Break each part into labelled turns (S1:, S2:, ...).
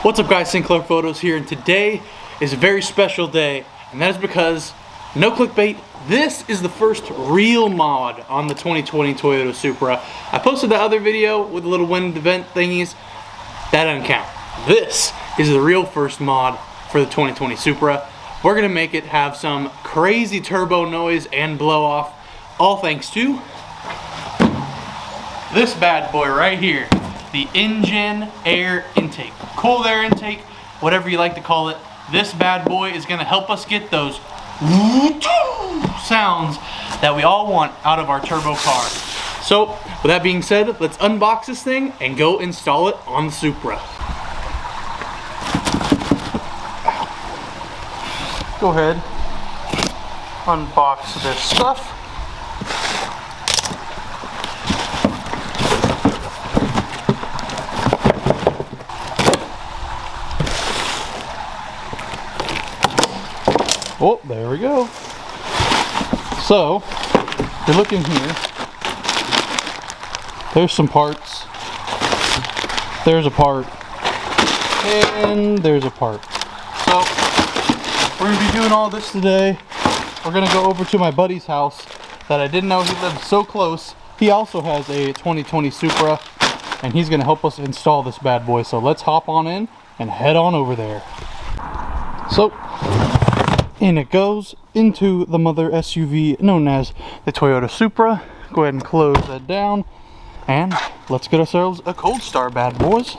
S1: What's up guys, Sinclair Photos here, and today is a very special day, and that is because, no clickbait, this is the first real mod on the 2020 Toyota Supra. I posted the other video with the little wind event thingies. That doesn't count. This is the real first mod for the 2020 Supra. We're gonna make it have some crazy turbo noise and blow off, all thanks to this bad boy right here. The Injen air intake, cold air intake, whatever you like to call it. This bad boy is gonna help us get those sounds that we all want out of our turbo car. So, with that being said, let's unbox this thing and go install it on the Supra. Go ahead, unbox this stuff. Oh, there we go. So, if you're looking here, there's some parts, there's a part, and there's a part. So, we're going to be doing all this today. We're going to go over to my buddy's house that I didn't know he lived so close. He also has a 2020 Supra, and he's going to help us install this bad boy. So let's hop on in and head on over there. So, in it goes into the mother SUV known as the Toyota Supra. Go ahead and close that down, and let's get ourselves a cold start, bad boys.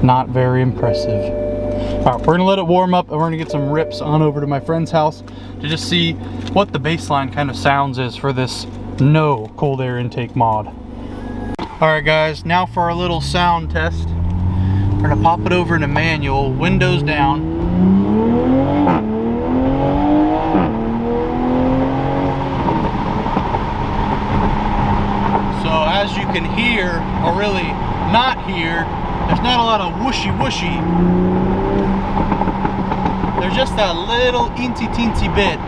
S1: Not very impressive. All right, we're gonna let it warm up, and we're gonna get some rips on over to my friend's house to just see what the baseline kind of sounds is for this no cold air intake mod. Alright guys, now for our little sound test. We're going to pop it over into manual, windows down. So as you can hear, or really not hear, there's not a lot of whooshy whooshy. There's just that little teensy teensy bit.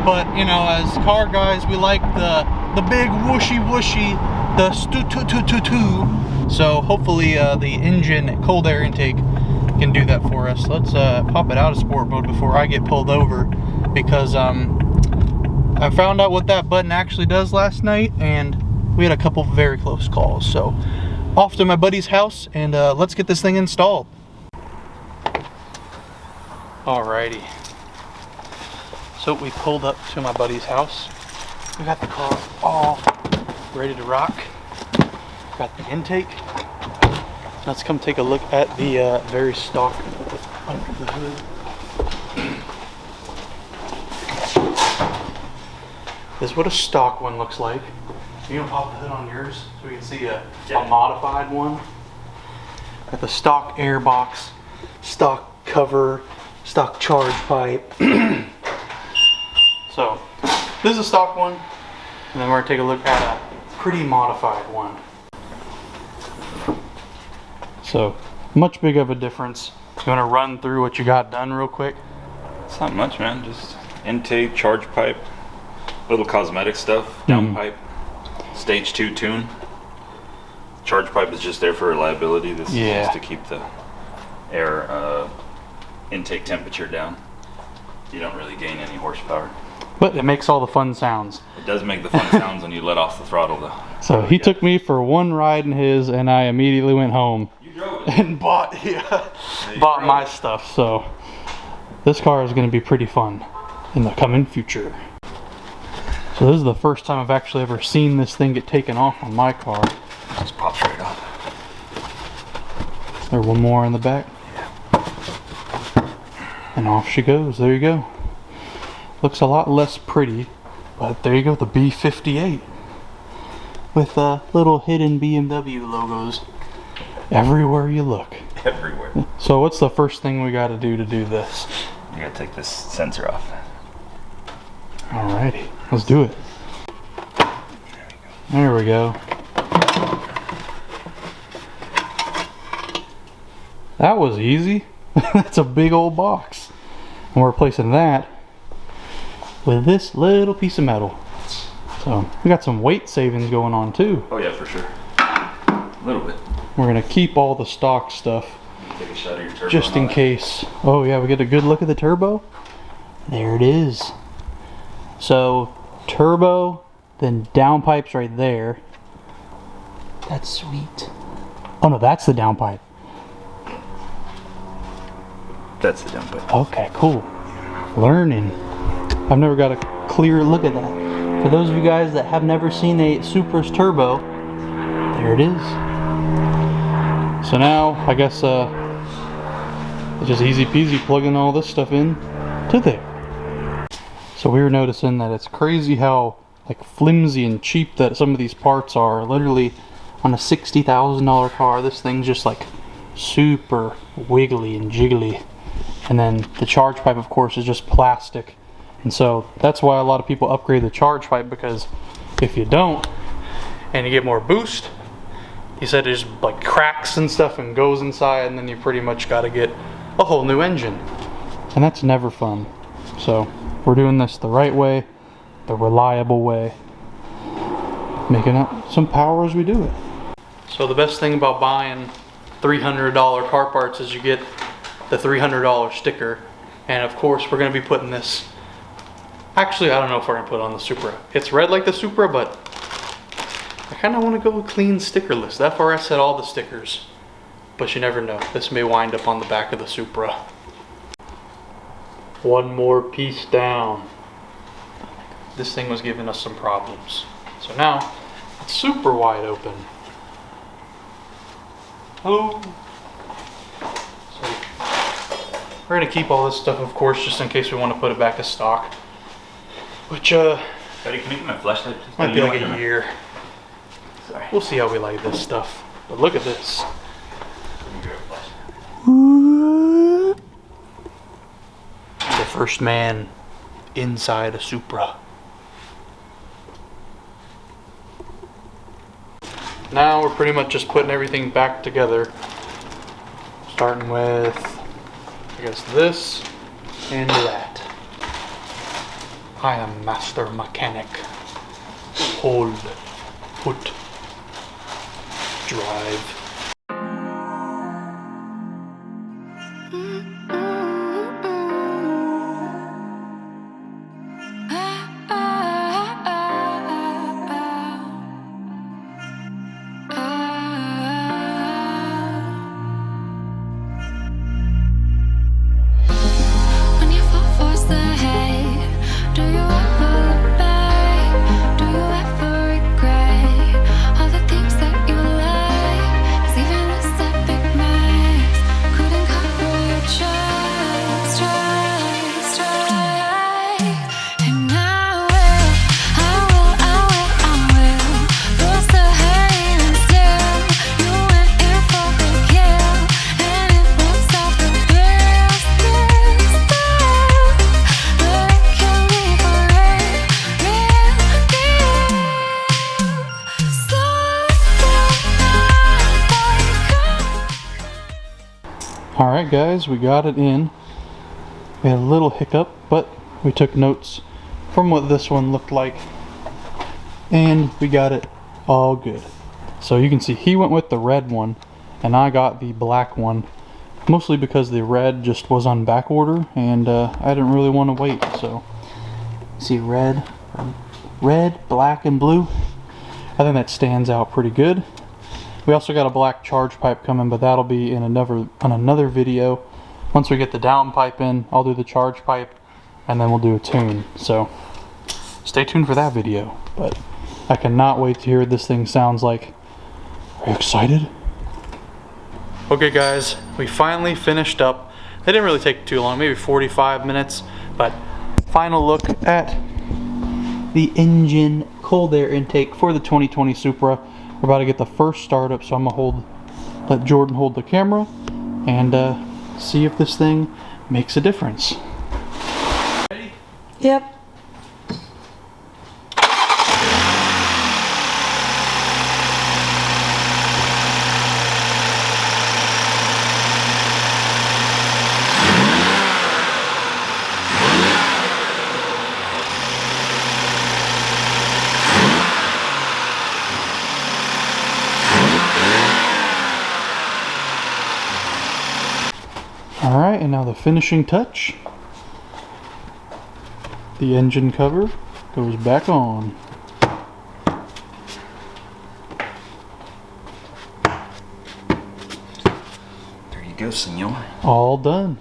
S1: But you know, as car guys, we like the big whooshy whooshy, the stu-tu-tu-tu-tu. So hopefully the Injen cold air intake can do that for us. Let's pop it out of sport mode before I get pulled over, because I found out what that button actually does last night, and we had a couple very close calls. So off to my buddy's house, and let's get this thing installed. Alrighty. So we pulled up to my buddy's house. We got the car all ready to rock. Got the intake. Let's come take a look at the very stock under the hood. This is what a stock one looks like. You gonna pop the hood on yours so we can see a modified one? Got the stock air box, stock cover, stock charge pipe. So, this is a stock one, and then we're going to take a look at a pretty modified one. So, much big of a difference. You want to run through what you got done real quick?
S2: It's not much, man. Just intake, charge pipe, little cosmetic stuff, down pipe, stage 2 tune. Charge pipe is just there for reliability. This is just to keep the air intake temperature down. You don't really gain any horsepower.
S1: But it makes all the fun sounds.
S2: It does make the fun sounds when you let off the throttle though.
S1: So he took me for one ride in his, and I immediately went home.
S2: You drove it.
S1: And bought my stuff. So this car is going to be pretty fun in the coming future. So this is the first time I've actually ever seen this thing get taken off on my car.
S2: Just pops right off.
S1: There's one more in the back.
S2: Yeah.
S1: And off she goes. There you go. Looks a lot less pretty, but there you go, the B58 with little hidden BMW logos everywhere you look.
S2: Everywhere.
S1: So what's the first thing we got to do this?
S2: You gotta take this sensor off.
S1: Alrighty, let's do it. There we go. That was easy. That's a big old box. And we're replacing that with this little piece of metal. So we got some weight savings going on too.
S2: Oh yeah, for sure. A little bit.
S1: We're gonna keep all the stock stuff
S2: Take a shot of your turbo
S1: just in case. Oh yeah, we get a good look at the turbo. There it is. So turbo, then downpipes right there. That's sweet. Oh no, that's the downpipe.
S2: That's the downpipe.
S1: Okay, cool. Learning. I've never got a clear look at that. For those of you guys that have never seen a Supra's turbo, there it is. So now, I guess it's just easy peasy plugging all this stuff in to there. So we were noticing that it's crazy how like flimsy and cheap that some of these parts are. Literally on a $60,000 car, this thing's just like super wiggly and jiggly. And then the charge pipe, of course, is just plastic. And so that's why a lot of people upgrade the charge pipe, because if you don't and you get more boost, he said it just like cracks and stuff and goes inside, and then you pretty much got to get a whole new engine. And that's never fun. So we're doing this the right way, the reliable way, making up some power as we do it. So the best thing about buying $300 car parts is you get the $300 sticker. And of course we're going to be putting this, actually I don't know if we're going to put it on the Supra. It's red like the Supra, but I kind of want to go clean stickerless. That's where I set all the stickers. But you never know. This may wind up on the back of the Supra. One more piece down. This thing was giving us some problems. So now it's super wide open. Hello. So we're going to keep all this stuff, of course, just in case we want to put it back to stock. Which
S2: Buddy, can you get my flashlight?
S1: might be like a year.
S2: Sorry.
S1: We'll see how we like this stuff. But look at this. The first man inside a Supra. Now we're pretty much just putting everything back together. Starting with, I guess, this and that. I am master mechanic. Hold, put, drive. Alright guys, we got it in. We had a little hiccup, but we took notes from what this one looked like, and we got it all good. So you can see he went with the red one and I got the black one, mostly because the red just was on back order and I didn't really want to wait. So see, red, black and blue, I think that stands out pretty good. We also got a black charge pipe coming, but that'll be in another video. Once we get the down pipe in, I'll do the charge pipe and then we'll do a tune. So stay tuned for that video. But I cannot wait to hear what this thing sounds like. Are you excited? Okay guys, we finally finished up. It didn't really take too long, maybe 45 minutes, but final look at the Injen cold air intake for the 2020 Supra. We're about to get the first startup, so I'm gonna let Jordan hold the camera and see if this thing makes a difference. Ready?
S3: Yep.
S1: and now the finishing touch. The engine cover goes back on.
S2: There you go, senor.
S1: All done.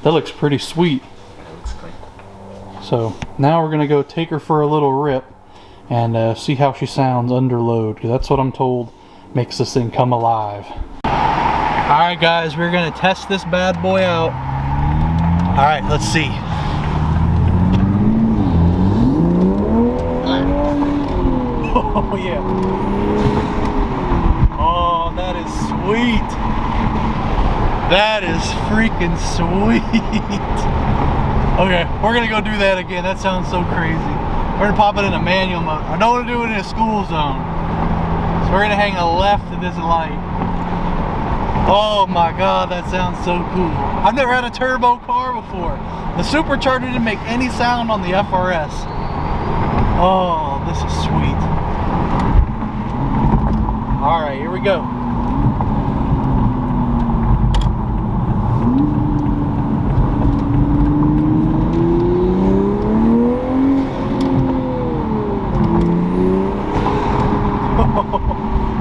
S1: That looks pretty sweet.
S2: That looks clean.
S1: So now we're gonna go take her for a little rip and see how she sounds under load, because that's what I'm told makes this thing come alive. Alright guys, we're gonna test this bad boy out. Alright, let's see. Oh yeah. Oh, that is sweet. That is freaking sweet. Okay, we're gonna go do that again. That sounds so crazy. We're gonna pop it in a manual mode. I don't want to do it in a school zone. So we're gonna hang a left to this light. Oh my God, that sounds so cool. I've never had a turbo car before. The supercharger didn't make any sound on the FRS. Oh, this is sweet. All right, here we go.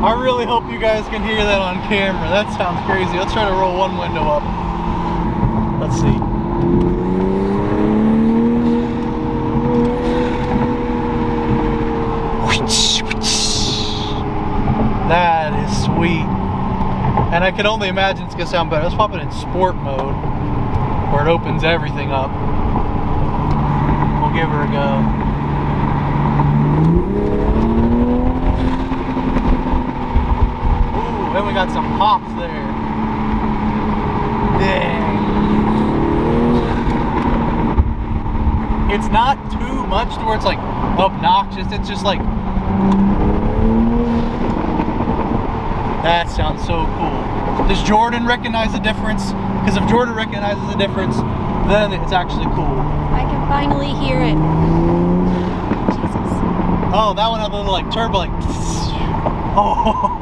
S1: I really hope you guys can hear that on camera. That sounds crazy. Let's try to roll one window up. Let's see. That is sweet. And I can only imagine it's gonna sound better. Let's pop it in sport mode, where it opens everything up. We'll give her a go. Then we got some pops there. Dang. It's not too much to where it's like obnoxious. It's just like, that sounds so cool. Does Jordan recognize the difference? Because if Jordan recognizes the difference, then it's actually cool.
S3: I can finally hear it. Jesus.
S1: Oh, that one had a little like turbo, like, oh.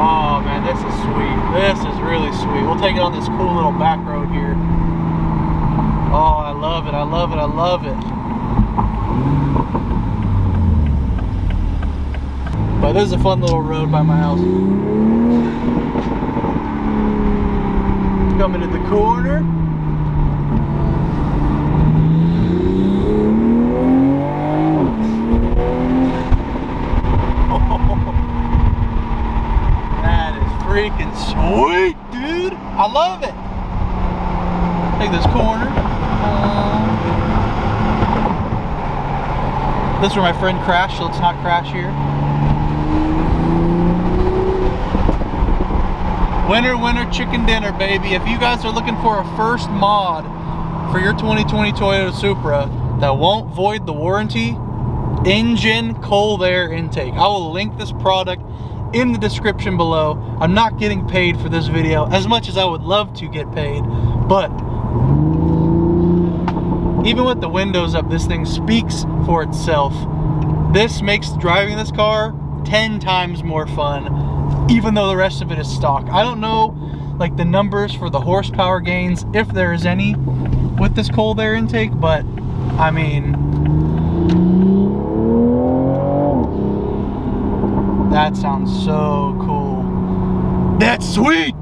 S1: Oh man, this is sweet. This is really sweet. We'll take it on this cool little back road here. Oh, I love it, I love it, I love it. But this is a fun little road by my house. Coming to the corner. Freaking sweet, dude. I love it. Take this corner. This is where my friend crashed, so let's not crash here. Winner, winner, chicken dinner, baby. If you guys are looking for a first mod for your 2020 Toyota Supra that won't void the warranty, Injen cold air intake. I will link this product in the description below. I'm not getting paid for this video as much as I would love to get paid, but even with the windows up, this thing speaks for itself. This makes driving this car 10 times more fun, even though the rest of it is stock. I don't know like the numbers for the horsepower gains, if there is any, with this cold air intake, but I mean, that sounds so cool. That's sweet!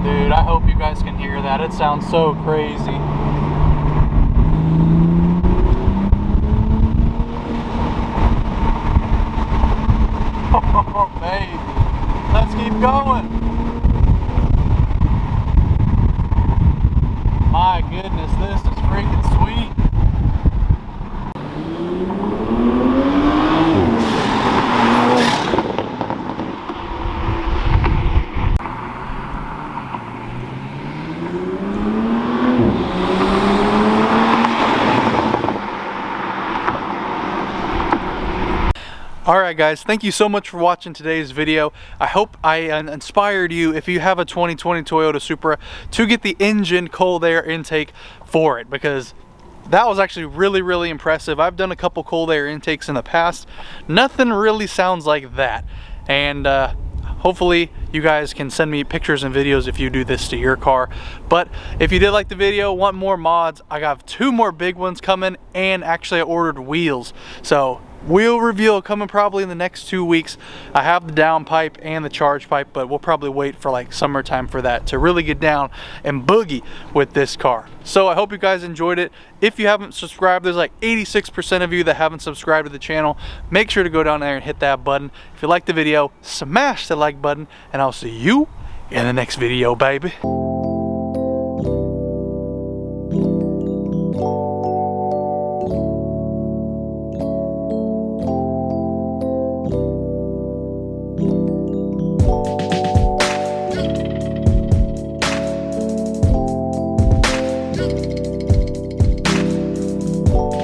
S1: Dude, I hope you guys can hear that. It sounds so crazy. Oh, baby. Let's keep going. My goodness, this is freaking sweet. Alright guys, thank you so much for watching today's video. I hope I inspired you, if you have a 2020 Toyota Supra, to get the Injen cold air intake for it, because that was actually really impressive. I've done a couple cold air intakes in the past. Nothing really sounds like that. And hopefully you guys can send me pictures and videos if you do this to your car. But if you did like the video, want more mods, I got 2 more big ones coming, and actually I ordered wheels. So wheel reveal coming probably in the next 2 weeks. I have the downpipe and the charge pipe, but we'll probably wait for like summertime for that to really get down and boogie with this car. So I hope you guys enjoyed it. If you haven't subscribed, there's like 86% of you that haven't subscribed to the channel. Make sure to go down there and hit that button. If you liked the video, smash the like button, and I'll see you in the next video, baby.